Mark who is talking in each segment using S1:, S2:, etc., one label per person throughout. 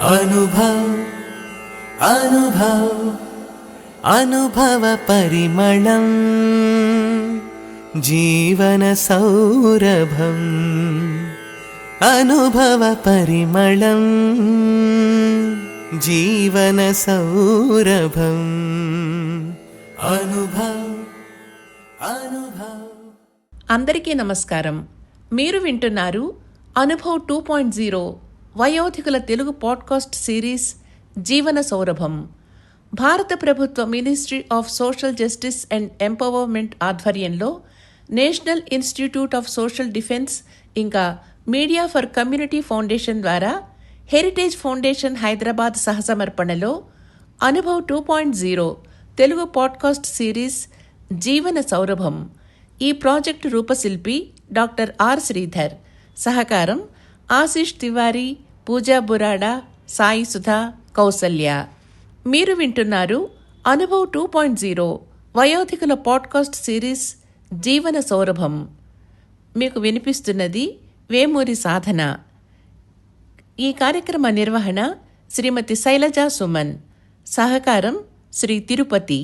S1: अनुभव अनुभव अनुभव परिमళం जीवन सौरभं अनुभव परिमళం जीवन सौरभं अनुभव अनुभव.
S2: అందరికీ నమస్కారం. మీరు వింటున్నారు అనుభవ్ 2.0 వయోధికుల తెలుగు పాడ్కాస్ట్ సిరీస్ జీవన సౌరభం. భారత ప్రభుత్వ ministry of social justice and empowerment ఆధ్వర్యంలో national institute of social defence ఇంకా మీడియా ఫర్ కమ్యూనిటీ ఫౌండేషన్ ద్వారా హెరిటేజ్ ఫౌండేషన్ హైదరాబాద్ సహసమర్పణలో అనుభవ్ 2.0 తెలుగు పాడ్కాస్ట్ సిరీస్ జీవన సౌరభం ఈ ప్రాజెక్టు రూపశిల్పి డాక్టర్ ఆర్ శ్రీధర్, సహకారం ఆశీష్ తివారీ, పూజా బురాడా, సాయి సుధా, కౌసల్య. మీరు వింటున్నారు అనుభవ్ 2.0 వయోధికుల పాడ్కాస్ట్ సిరీస్ జీవన సౌరభం. మీకు వినిపిస్తున్నది వేమూరి సాధన. ఈ కార్యక్రమ నిర్వహణ శ్రీమతి శైలజా సుమన్, సహకారం శ్రీ తిరుపతి.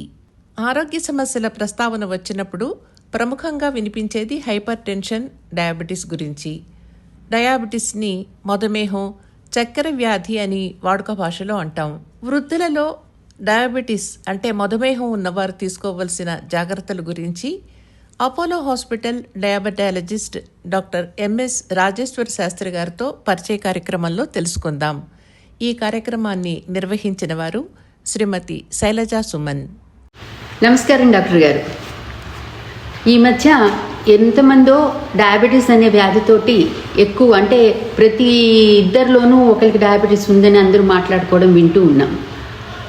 S2: ఆరోగ్య సమస్యల ప్రస్తావన వచ్చినప్పుడు ప్రముఖంగా వినిపించేది హైపర్ టెన్షన్, డయాబెటీస్ గురించి. డయాబెటీస్ని మధుమేహం, చక్కెర వ్యాధి అని వాడుక భాషలో అంటాం. వృద్ధులలో డయాబెటీస్ అంటే మధుమేహం ఉన్నవారు తీసుకోవలసిన జాగ్రత్తల గురించి Apollo hospital diabetologist doctor MS Rajeshwar Shastri గారితో పరిచయ కార్యక్రమంలో తెలుసుకుందాం. ఈ కార్యక్రమాన్ని నిర్వహించిన వారు శ్రీమతి శైలజా సుమన్.
S3: నమస్కారం డాక్టర్ గారు. ఈ మధ్య ఎంతమందో డయాబెటీస్ అనే వ్యాధితోటి ఎక్కువ, అంటే ప్రతి ఇద్దరిలోనూ ఒకరికి డయాబెటీస్ ఉందని అందరూ మాట్లాడుకోవడం వింటూ ఉన్నాం.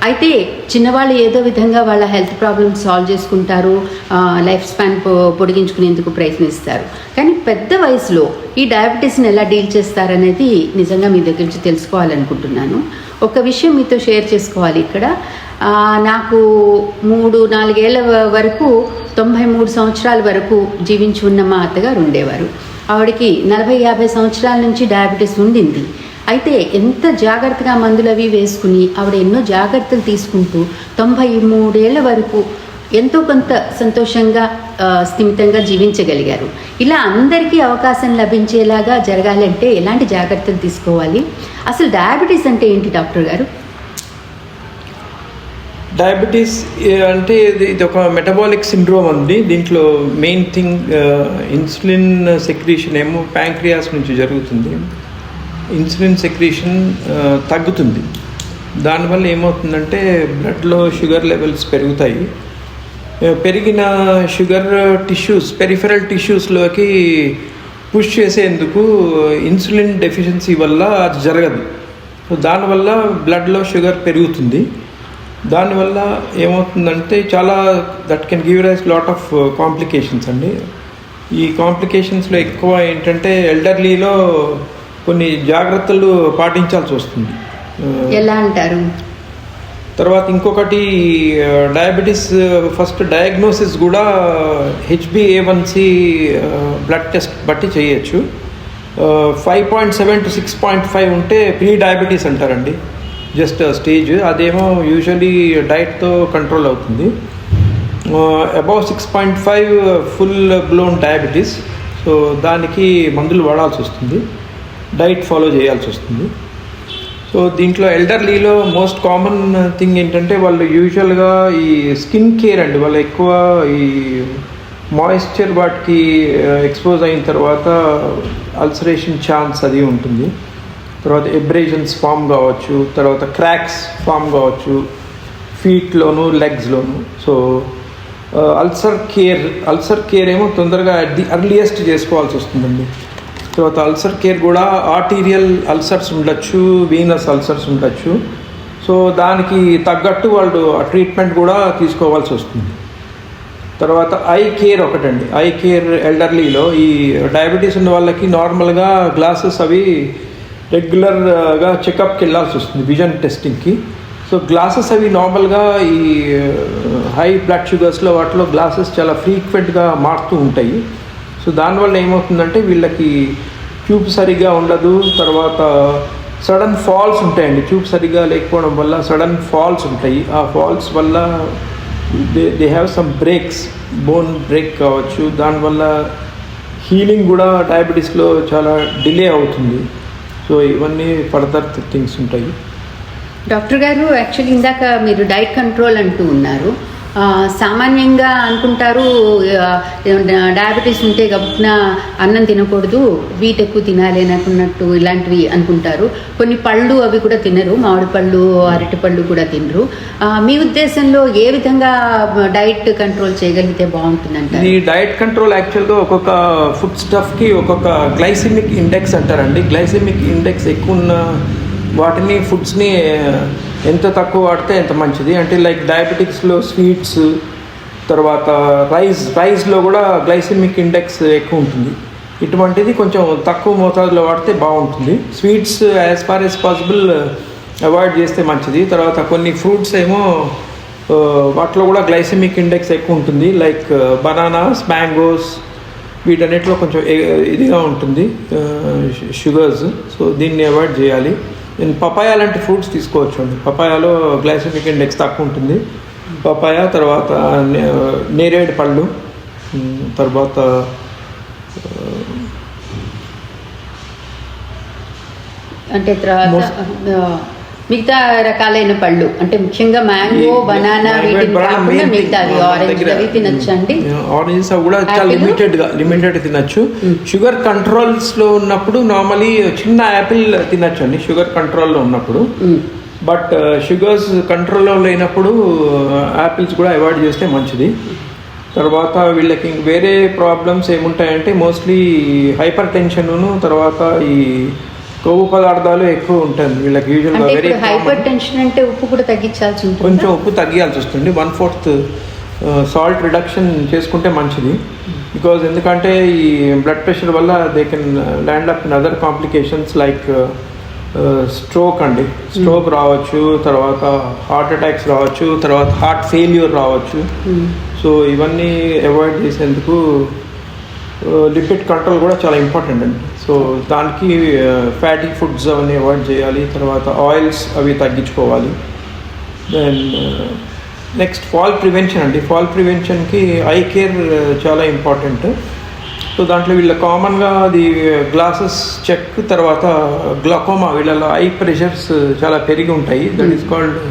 S3: అయితే చిన్నవాళ్ళు ఏదో విధంగా వాళ్ళ హెల్త్ ప్రాబ్లమ్స్ సాల్వ్ చేసుకుంటారు, లైఫ్ స్పాన్ పొడిగించుకునేందుకు ప్రయత్నిస్తారు. కానీ పెద్ద వయసులో ఈ డయాబెటీస్ని ఎలా డీల్ చేస్తారనేది నిజంగా మీ దగ్గర నుంచి తెలుసుకోవాలనుకుంటున్నాను. ఒక విషయం మీతో షేర్ చేసుకోవాలి ఇక్కడ. నాకు 3-4 ఏళ్ల వరకు 93 సంవత్సరాల వరకు జీవించి ఉన్న మా అత్తగారు ఉండేవారు. ఆవిడకి 40-50 సంవత్సరాల నుంచి డయాబెటీస్ ఉండింది. అయితే ఎంత జాగ్రత్తగా మందులు అవి వేసుకుని ఆవిడ ఎన్నో జాగ్రత్తలు తీసుకుంటూ 93 ఏళ్ల వరకు ఎంతో కొంత సంతోషంగా స్థిమితంగా జీవించగలిగారు. ఇలా అందరికీ అవకాశం లభించేలాగా జరగాలంటే ఎలాంటి జాగ్రత్తలు తీసుకోవాలి? అసలు డయాబెటీస్ అంటే ఏంటి డాక్టర్ గారు?
S4: డయాబెటీస్ అంటే ఇది ఒక మెటబాలిక్ సిండ్రోమ్ ఉంది. దీంట్లో మెయిన్ థింగ్ ఇన్సులిన్ సెక్రీషన్ ఏమో ప్యాంక్రియాస్ నుంచి జరుగుతుంది. ఇన్సులిన్ సెక్రీషన్ తగ్గుతుంది. దానివల్ల ఏమవుతుందంటే బ్లడ్లో షుగర్ లెవెల్స్ పెరుగుతాయి. పెరిగిన షుగర్ టిష్యూస్, పెరిఫెరల్ టిష్యూస్లోకి పుష్ చేసేందుకు ఇన్సులిన్ డెఫిషియన్సీ వల్ల అది జరగదు. సో దానివల్ల బ్లడ్లో షుగర్ పెరుగుతుంది. దానివల్ల ఏమవుతుందంటే చాలా that can give rise lot of complications అండి. ఈ కాంప్లికేషన్స్లో ఎక్కువ ఏంటంటే ఎల్డర్లీలో కొన్ని జాగ్రత్తలు పాటించాల్సి వస్తుంది.
S3: ఎలా అంటారు?
S4: తర్వాత ఇంకొకటి డయాబెటీస్ ఫస్ట్ డయాగ్నోసిస్ కూడా HbA1c బ్లడ్ టెస్ట్ బట్టి చేయొచ్చు. 5.7 to 6.5 ఉంటే ప్రీ డయాబెటీస్ అంటారండి, జస్ట్ స్టేజ్. అదేమో యూజువలీ డైట్తో కంట్రోల్ అవుతుంది. Above 6.5 full blown diabetes. So దానికి మందులు వాడాల్సి వస్తుంది, డైట్ ఫాలో చేయాల్సి వస్తుంది. సో దీంట్లో ఎల్డర్లీలో మోస్ట్ కామన్ థింగ్ ఏంటంటే వాళ్ళు యూజువల్గా ఈ స్కిన్ కేర్ అండి, వాళ్ళు ఎక్కువ ఈ మాయిశ్చర్ వాటికి ఎక్స్పోజ్ అయిన తర్వాత అల్సరేషన్ ఛాన్స్ అది ఉంటుంది. తర్వాత ఎబ్రేషన్స్ ఫామ్ కావచ్చు, తర్వాత క్రాక్స్ ఫామ్ కావచ్చు ఫీట్లోను, లెగ్స్లోను. సో అల్సర్ కేర్ ఏమో తొందరగా ది అర్లియస్ట్ చేసుకోవాల్సి వస్తుందండి. తర్వాత అల్సర్ కేర్ కూడా ఆర్టీరియల్ అల్సర్స్ ఉండొచ్చు, వీనస్ అల్సర్స్ ఉండొచ్చు. సో దానికి తగ్గట్టు వాళ్ళు ట్రీట్మెంట్ కూడా తీసుకోవాల్సి వస్తుంది. తర్వాత ఐ కేర్ ఒకటండి. ఐ కేర్ ఎల్డర్లీలో ఈ డయాబెటీస్ ఉన్న వాళ్ళకి నార్మల్గా గ్లాసెస్ అవి రెగ్యులర్గా చెకప్కి వెళ్ళాల్సి వస్తుంది విజన్ టెస్టింగ్కి. సో గ్లాసెస్ అవి నార్మల్గా ఈ హై బ్లడ్ షుగర్స్లో వాటిలో గ్లాసెస్ చాలా ఫ్రీక్వెంట్గా మారుతూ ఉంటాయి. సో దానివల్ల ఏమవుతుందంటే వీళ్ళకి ట్యూబ్ సరిగ్గా ఉండదు, తర్వాత సడన్ ఫాల్స్ ఉంటాయండి. చూపు సరిగా లేకపోవడం వల్ల సడన్ ఫాల్స్ ఉంటాయి. ఆ ఫాల్స్ వల్ల they have some breaks, bone break కావచ్చు. దానివల్ల హీలింగ్ కూడా డయాబెటీస్లో చాలా డిలే అవుతుంది. సో ఇవన్నీ ఫర్దర్ థింగ్స్ ఉంటాయి.
S3: డాక్టర్ గారు, యాక్చువల్లీ ఇందాక మీరు డైట్ కంట్రోల్ అంటూ ఉన్నారు. సామాన్యంగా అనుకుంటారు డయాబెటీస్ ఉంటే గబుక్కున అన్నం తినకూడదు, వీట్ ఎక్కువ తినాలి అని అనుకున్నట్టు ఇలాంటివి అనుకుంటారు. కొన్ని పళ్ళు అవి కూడా తినరు, మామిడి పళ్ళు, అరటి పళ్ళు కూడా తినరు. మీ ఉద్దేశంలో ఏ విధంగా డైట్ కంట్రోల్ చేయగలిగితే బాగుంటుందంటారు?
S4: ఈ డైట్ కంట్రోల్ యాక్చువల్గా ఒక్కొక్క ఫుడ్ స్టఫ్కి ఒక్కొక్క గ్లైసిమిక్ ఇండెక్స్ అంటారండి. గ్లైసిమిక్ ఇండెక్స్ ఎక్కువ ఉన్న వాటిని ఫుడ్స్ని ఎంత తక్కువ వాడితే ఎంత మంచిది. అంటే లైక్ డయాబెటిక్స్లో స్వీట్స్, తర్వాత రైస్లో కూడా గ్లైసిమిక్ ఇండెక్స్ ఎక్కువ ఉంటుంది. ఇటువంటిది కొంచెం తక్కువ మోతాదులో వాడితే బాగుంటుంది. Sweets as far as possible avoid చేస్తే మంచిది. తర్వాత కొన్ని ఫ్రూట్స్ ఏమో వాటిలో కూడా గ్లైసిమిక్ ఇండెక్స్ ఎక్కువ ఉంటుంది. లైక్ బనానాస్, మ్యాంగోస్, వీటన్నిటిలో కొంచెం ఇదిగా ఉంటుంది షుగర్స్. సో దీన్ని అవాయిడ్ చేయాలి. నేను పపాయ లాంటి ఫ్రూట్స్ తీసుకోవచ్చు అండి. పపాయాలో గ్లైసెమిక్ ఇండెక్స్ తక్కువ ఉంటుంది. పపాయ, తర్వాత నేరేడు పళ్ళు, తర్వాత
S3: అంటే మిగతా రకాలైన పళ్ళు అంటే ముఖ్యంగా మ్యాంగో, బనానా, వీటిని కాకుండా మిగతావి ఆరెంజ్ అవి తినచ్చు అండి.
S4: ఆరెంజెస్ కూడా చాలా లిమిటెడ్ తినచ్చు. షుగర్ కంట్రోల్స్లో ఉన్నప్పుడు నార్మలీ చిన్న యాపిల్ తినచ్చు అండి, షుగర్ కంట్రోల్లో ఉన్నప్పుడు. బట్ షుగర్స్ కంట్రోల్లో లేనప్పుడు యాపిల్స్ కూడా అవాయిడ్ చేస్తే మంచిది. తర్వాత వీళ్ళకి వేరే ప్రాబ్లమ్స్ ఏముంటాయంటే మోస్ట్లీ హైపర్ టెన్షన్ను, తర్వాత ఈ కొవ్వు పదార్థాలు ఎక్కువ ఉంటుంది వీళ్ళకి యూజువల్గా. వెరీ
S3: హైపర్ టెన్షన్ అంటే ఉప్పు కూడా తగ్గించాల్సి ఉంటుంది,
S4: కొంచెం ఉప్పు తగ్గియాల్సి వస్తుంది. 1/4 సాల్ట్ రిడక్షన్ చేసుకుంటే మంచిది. బికాజ్ ఎందుకంటే ఈ బ్లడ్ ప్రెషర్ వల్ల they can land up in other complications like stroke అండి. స్ట్రోక్ రావచ్చు, తర్వాత హార్ట్ అటాక్స్ రావచ్చు, తర్వాత హార్ట్ ఫెయిల్యూర్ రావచ్చు. సో ఇవన్నీ అవాయిడ్ చేసేందుకు లిపిడ్ కంట్రోల్ కూడా చాలా ఇంపార్టెంట్ అండి. సో దానికి ఫ్యాటీ ఫుడ్స్ అవన్నీ అవాయిడ్ చేయాలి. తర్వాత ఆయిల్స్ అవి తగ్గించుకోవాలి. దెన్ నెక్స్ట్ ఫాల్ ప్రివెన్షన్ అండి. ఫాల్ ప్రివెన్షన్కి ఐ కేర్ చాలా ఇంపార్టెంట్. సో దాంట్లో వీళ్ళ కామన్గా అది గ్లాసెస్ చెక్, తర్వాత గ్లాకోమా, వీళ్ళలో ఐ ప్రెషర్స్ చాలా పెరిగి ఉంటాయి. దట్ ఈస్ కాల్డ్,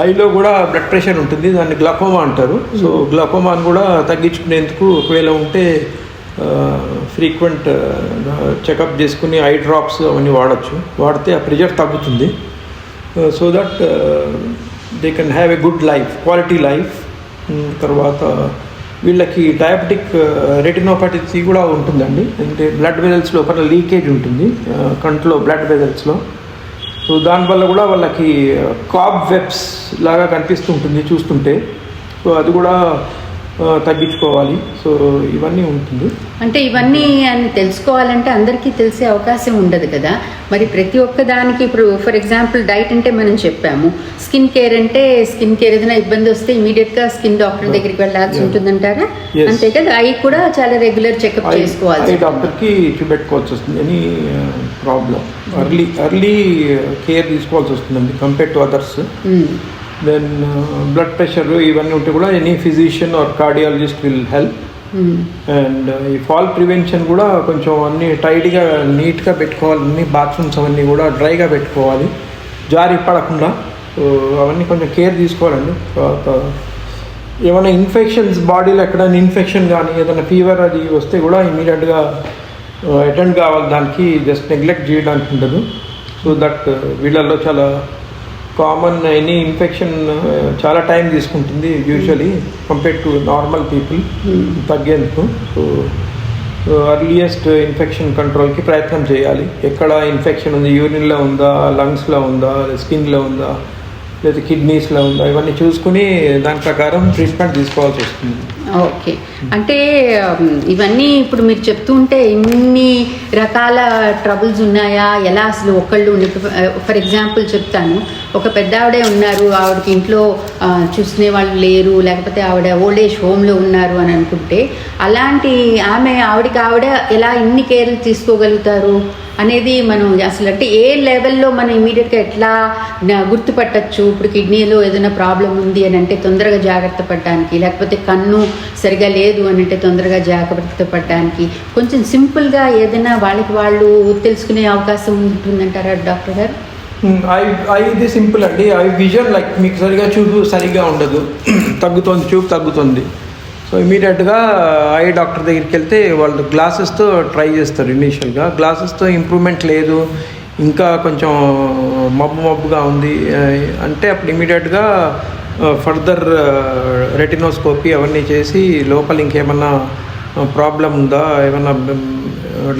S4: ఐలో కూడా బ్లడ్ ప్రెషర్ ఉంటుంది, దాన్ని గ్లాకోమా అంటారు. సో గ్లాకోమాని కూడా తగ్గించుకునేందుకు ఒకవేళ ఉంటే ఫ్రీక్వెంట్ చెకప్ చేసుకుని ఐ డ్రాప్స్ అవన్నీ వాడితే ఆ ప్రెషర్ తగ్గుతుంది. So that they can have a good life, quality life. తర్వాత వీళ్ళకి డయాబెటిక్ రెటినోపతి కూడా ఉంటుందండి. అంటే బ్లడ్ వెజల్స్ లోపల లీకేజ్ ఉంటుంది కంట్లో, బ్లడ్ వెజల్స్లో. సో దానివల్ల కూడా వాళ్ళకి కాబ్ వెబ్స్ లాగా కనిపిస్తుంటుంది చూస్తుంటే. సో అది కూడా తగ్గించుకోవాలి. సో ఇవన్నీ ఉంటుంది.
S3: అంటే ఇవన్నీ అని తెలుసుకోవాలంటే అందరికీ తెలిసే అవకాశం ఉండదు కదా. మరి ప్రతి ఒక్క దానికి ఇప్పుడు ఫర్ ఎగ్జాంపుల్ డైట్ అంటే మనం చెప్పాము, స్కిన్ కేర్ అంటే స్కిన్ కేర్ ఏదైనా ఇబ్బంది వస్తే ఇమీడియట్గా స్కిన్ డాక్టర్ దగ్గరికి వెళ్ళాల్సి ఉంటుందంటారా? అంతే కదా. అవి కూడా చాలా రెగ్యులర్ చెకప్ చేసుకోవాలి,
S4: డాక్టర్కి చూపెట్టుకోవాల్సి వస్తుంది. ఎనీ ప్రాబ్లం ఎర్లీ కేర్ తీసుకోవాల్సి వస్తుందండి compare to others. Then blood pressure ఇవన్నీ ఉంటే కూడా any physician or cardiologist will help. And ఈ ఫాల్ ప్రివెన్షన్ కూడా కొంచెం అన్నీ టైట్గా నీట్గా పెట్టుకోవాలి. అన్ని బాత్రూమ్స్ అవన్నీ కూడా డ్రైగా పెట్టుకోవాలి, జారి పడకుండా. సో అవన్నీ కొంచెం కేర్ తీసుకోవాలండి. తర్వాత ఏమైనా ఇన్ఫెక్షన్స్ బాడీలో ఎక్కడైనా ఇన్ఫెక్షన్ కానీ ఏదైనా ఫీవర్ అది వస్తే కూడా ఇమీడియట్గా అటెండ్ కావాలి, దానికి జస్ట్ నెగ్లెక్ట్ చేయడానికి ఉండదు. సో దట్ వీళ్ళల్లో చాలా కామన్ ఎనీ ఇన్ఫెక్షన్ చాలా టైం తీసుకుంటుంది usually compare to normal people తగ్గేందుకు. సో అర్లియస్ట్ ఇన్ఫెక్షన్ కంట్రోల్కి ప్రయత్నం చేయాలి. ఎక్కడ ఇన్ఫెక్షన్ ఉంది, యూరిన్లో ఉందా, లంగ్స్లో ఉందా, స్కిన్లో ఉందా, లేదా కిడ్నీస్లో ఉందా, ఇవన్నీ చూసుకుని దాని ప్రకారం ట్రీట్మెంట్ తీసుకోవాల్సి వస్తుంది.
S3: ఓకే. అంటే ఇవన్నీ ఇప్పుడు మీరు చెప్తుంటే ఇన్ని రకాల ట్రబుల్స్ ఉన్నాయా, ఎలా అసలు ఒకళ్ళు ఫర్ ఎగ్జాంపుల్ చెప్తాను, ఒక పెద్ద ఆవిడే ఉన్నారు, ఆవిడకి ఇంట్లో చూసుకునే వాళ్ళు లేరు, లేకపోతే ఆవిడ ఓల్డ్ ఏజ్ హోమ్లో ఉన్నారు అని అనుకుంటే, అలాంటి ఆవిడకి ఎలా ఇన్ని కేర్లు తీసుకోగలుగుతారు అనేది మనం అసలు అంటే ఏ లెవెల్లో మనం ఇమీడియట్గా ఎట్లా గుర్తుపట్టచ్చు. ఇప్పుడు కిడ్నీలో ఏదైనా ప్రాబ్లం ఉంది అని అంటే తొందరగా జాగ్రత్త పడడానికి, లేకపోతే కన్ను సరిగా లేదు అని అంటే తొందరగా జాగ్రత్త పడడానికి కొంచెం సింపుల్గా ఏదైనా వాళ్ళకి వాళ్ళు తెలుసుకునే అవకాశం ఉంటుందంటారా డాక్టర్ గారు?
S4: ఇది సింపుల్ అండి. విజన్ లైక్ మీకు చూపు సరిగా ఉండదు, చూపు తగ్గుతుంది. సో ఇమీడియట్గా ఐ డాక్టర్ దగ్గరికి వెళ్తే వాళ్ళు గ్లాసెస్తో ట్రై చేస్తారు. ఇనీషియల్గా గ్లాసెస్తో ఇంప్రూవ్మెంట్ లేదు, ఇంకా కొంచెం మబ్బుగా ఉంది అంటే అప్పుడు ఇమీడియట్గా ఫర్దర్ రెటినోస్కోపీ అవన్నీ చేసి లోపల ఇంకేమన్నా ప్రాబ్లం ఉందా, ఏమన్నా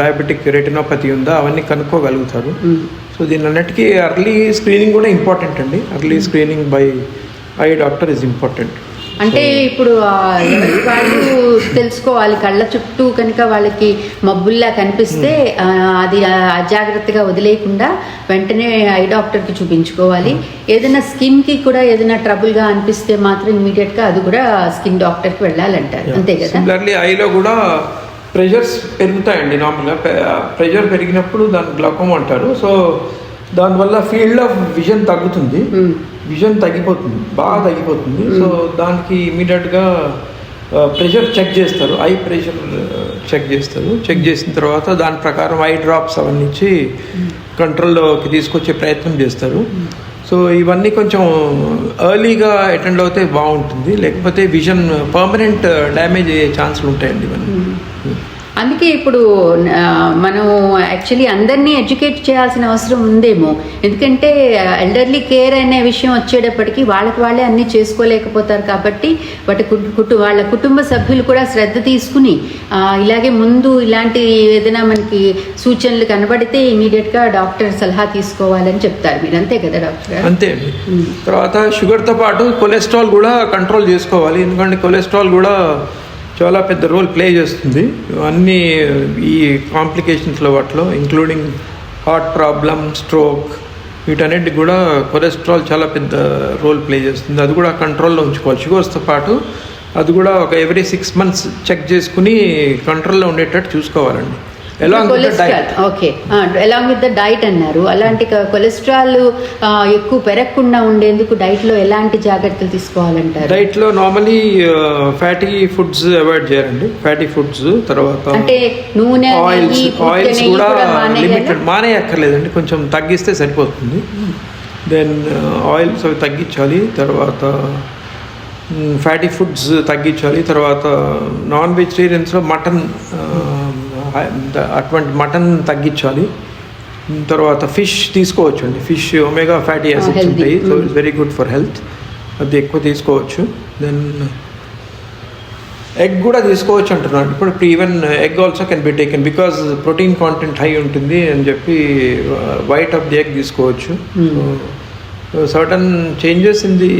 S4: డయాబెటిక్ రెటినోపతి ఉందా అవన్నీ కనుక్కోగలుగుతారు. సో దీని అన్నిటికీ ఎర్లీ స్క్రీనింగ్ కూడా ఇంపార్టెంట్ అండి. Early screening by I doctor is important.
S3: అంటే ఇప్పుడు వాళ్ళు తెలుసుకోవాలి, కళ్ళ చుట్టూ కనుక వాళ్ళకి మబ్బుల్లా కనిపిస్తే అది అజాగ్రత్తగా వదిలేయకుండా వెంటనే ఐ డాక్టర్కి చూపించుకోవాలి. ఏదైనా స్కిన్కి కూడా ఏదైనా ట్రబుల్గా అనిపిస్తే మాత్రం ఇమీడియట్గా అది కూడా స్కిన్ డాక్టర్కి వెళ్ళాలంటారు, అంతే కదా?
S4: సిమిలర్లీ ఐలో కూడా ప్రెషర్స్ పెరుగుతాయండి. నార్మల్గా ప్రెషర్ పెరిగినప్పుడు దాన్ని గ్లాకోమా అంటారు. సో దానివల్ల ఫీల్డ్ ఆఫ్ విజన్ తగ్గుతుంది, విజన్ తగ్గిపోతుంది, బాగా తగ్గిపోతుంది. సో దానికి ఇమీడియట్గా ప్రెషర్ చెక్ చేస్తారు, ఐ ప్రెషర్ చెక్ చేస్తారు. చెక్ చేసిన తర్వాత దాని ప్రకారం ఐ డ్రాప్స్ అవన్నీ ఇచ్చి కంట్రోల్లోకి తీసుకొచ్చే ప్రయత్నం చేస్తారు. సో ఇవన్నీ కొంచెం ఎర్లీగా అటెండ్ అవుతే బాగుంటుంది, లేకపోతే విజన్ పర్మనెంట్ డ్యామేజ్ అయ్యే ఛాన్సులు ఉంటాయండి ఇవన్నీ.
S3: అందుకే ఇప్పుడు మనం యాక్చువల్లీ అందరినీ ఎడ్యుకేట్ చేయాల్సిన అవసరం ఉందేమో. ఎందుకంటే ఎల్డర్లీ కేర్ అనే విషయం వచ్చేటప్పటికి వాళ్ళే అన్నీ చేసుకోలేకపోతారు. కాబట్టి వాళ్ళ కుటుంబ సభ్యులు కూడా శ్రద్ధ తీసుకుని ఇలాగే ముందు ఇలాంటి ఏదైనా మనకి సూచనలు కనబడితే ఇమీడియట్గా డాక్టర్ సలహా తీసుకోవాలని చెప్తారు మీరు, అంతే కదా డాక్టర్?
S4: అంతే అండి. తర్వాత షుగర్తో పాటు కొలెస్ట్రాల్ కూడా కంట్రోల్ చేసుకోవాలి. ఎందుకంటే కొలెస్ట్రాల్ కూడా చాలా పెద్ద రోల్ ప్లే చేస్తుంది అన్ని ఈ కాంప్లికేషన్స్లో వాటిలో, ఇంక్లూడింగ్ హార్ట్ ప్రాబ్లమ్, స్ట్రోక్, వీటన్నిటికి కూడా కొలెస్ట్రాల్ చాలా పెద్ద రోల్ ప్లే చేస్తుంది. అది కూడా కంట్రోల్లో ఉంచుకోవాలి. షుగర్స్తో పాటు అది కూడా ఒక ఎవ్రీ 6 months చెక్ చేసుకుని కంట్రోల్లో ఉండేటట్టు చూసుకోవాలండి.
S3: అలాంగ్ విత్ ద డైట్ అన్నారు. అలాంటి కొలెస్ట్రాల్ ఎక్కువ పెరగకుండా ఉండేందుకు డైట్లో ఎలాంటి జాగ్రత్తలు తీసుకోవాలంటారు?
S4: డైట్లో నార్మలీ ఫ్యాటీ ఫుడ్స్ అవాయిడ్ చేయాలండి. ఫ్యాటీ ఫుడ్స్, తర్వాత
S3: అంటే నూనె,
S4: ఆయిల్స్ కూడా లిమిటెడ్, మానేయక్కర్లేదండి, కొంచెం తగ్గిస్తే సరిపోతుంది. దెన్ ఆయిల్స్ అవి తగ్గించాలి. తర్వాత ఫ్యాటీ ఫుడ్స్ తగ్గించాలి. తర్వాత నాన్ వెజిటేరియన్స్లో మటన్, అటువంటి మటన్ తగ్గించాలి. తర్వాత ఫిష్ తీసుకోవచ్చు అండి. ఫిష్ ఒమేగా ఫ్యాటీ యాసిడ్స్ ఉంటాయి, so it's very good for health, అది ఎక్కువ తీసుకోవచ్చు. దెన్ ఎగ్ కూడా తీసుకోవచ్చు అంటున్నాను. ఇప్పుడు even egg also can be taken because protein content high ఉంటుంది అని చెప్పి వైట్ ఆఫ్ ది ఎగ్ తీసుకోవచ్చు. Certain changes in the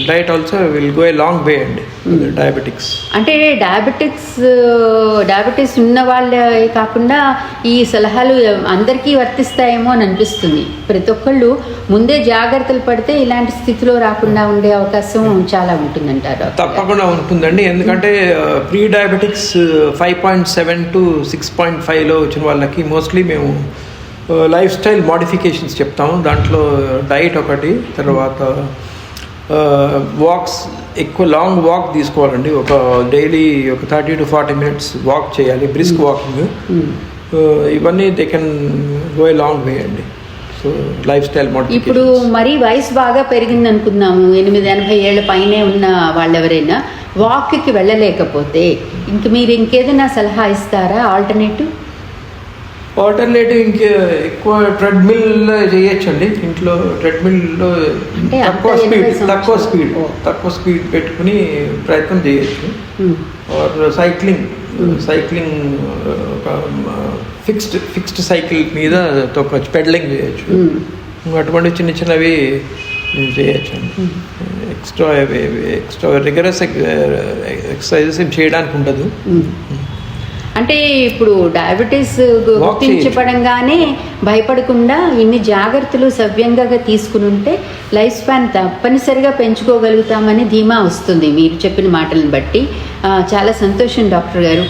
S4: diet also will go a long way అండి డయాబెటిక్స్.
S3: అంటే డయాబెటీస్ ఉన్న వాళ్ళే కాకుండా ఈ సలహాలు అందరికీ వర్తిస్తాయేమో అని అనిపిస్తుంది. ప్రతి ఒక్కళ్ళు ముందే జాగ్రత్తలు పడితే ఇలాంటి స్థితిలో రాకుండా ఉండే అవకాశం చాలా ఉంటుందంటారు.
S4: తప్పకుండా ఉంటుందండి. ఎందుకంటే ప్రీ డయాబెటిక్స్ 5.7 to 6.5లో వచ్చిన వాళ్ళకి మోస్ట్లీ మేము లైఫ్ స్టైల్ మోడిఫికేషన్స్ చెప్తాము. దాంట్లో డైట్ ఒకటి, తర్వాత వాక్స్, ఎక్కువ లాంగ్ వాక్ తీసుకోవాలండి. ఒక డైలీ ఒక 30 to 40 minutes వాక్ చేయాలి, బ్రిస్క్ వాకింగ్. ఇవన్నీ they can go a long way అండి. So lifestyle modification.
S3: ఇప్పుడు మరీ వయసు బాగా పెరిగింది అనుకుందాము, 80-80 ఏళ్ళ పైనే ఉన్న వాళ్ళు ఎవరైనా వాక్కి వెళ్ళలేకపోతే ఇంక మీరు ఇంకేదైనా సలహా ఇస్తారా? ఆల్టర్నేటివ్
S4: ఎక్కువ ట్రెడ్మిల్ చేయొచ్చండి ఇంట్లో. ట్రెడ్మిల్లో తక్కువ స్పీడ్ పెట్టుకుని ప్రయత్నం చేయొచ్చు. ఆర్ సైక్లింగ్ ఒక ఫిక్స్డ్ సైకిల్ మీద తొక్కచ్చు, పెడలింగ్ చేయొచ్చు. అటువంటి చిన్నవి చేయొచ్చు అండి. ఎక్స్ట్రా రిగరస్ ఎక్సర్సైజెస్ ఏం చేయడానికి ఉండదు.
S3: అంటే ఇప్పుడు డయాబెటీస్ గుర్తించబడంగానే భయపడకుండా ఇన్ని జాగ్రత్తలు సవ్యంగా తీసుకుని ఉంటే లైఫ్ స్పాన్ తప్పనిసరిగా పెంచుకోగలుగుతామని ధీమా వస్తుంది మీరు చెప్పిన మాటలను బట్టి. చాలా సంతోషం డాక్టర్ గారు,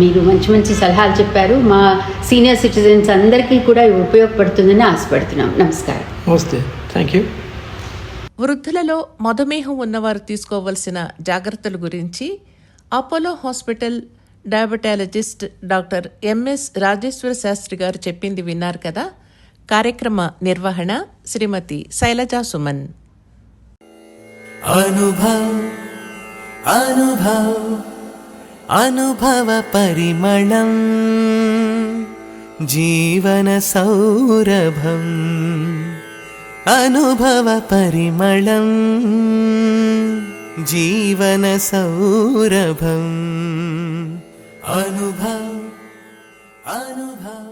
S3: మీరు మంచి మంచి సలహాలు చెప్పారు. మా సీనియర్ సిటిజన్స్ అందరికీ కూడా ఉపయోగపడుతుందని ఆశపడుతున్నాం. నమస్కారం.
S4: నమస్తే, థ్యాంక్ యూ.
S2: వృద్ధులలో మధుమేహం ఉన్నవారు తీసుకోవలసిన జాగ్రత్తల గురించి Apollo hospital diabetologist doctor MS Rajeshwara Shastri garu చెప్పింది విన్నారు కదా. కార్యక్రమ నిర్వహణ శ్రీమతి శైలజా సుమన్.
S1: అనుభవ్ అనుభవ్ అనుభవ పరిమళం జీవన సౌరభం అనుభవ పరిమళం జీవన సౌరభం అనుభవ్ అనుభవ్.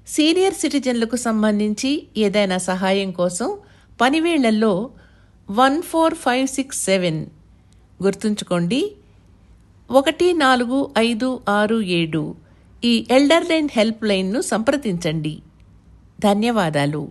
S2: సీనియర్ సిటిజన్లకు సంబంధించి ఏదైనా సహాయం కోసం పనివేళ్లలో 14567 గుర్తుంచుకోండి, 14567 ఈ ఎల్డర్ లైన్ హెల్ప్ లైన్ను సంప్రదించండి. ధన్యవాదాలు.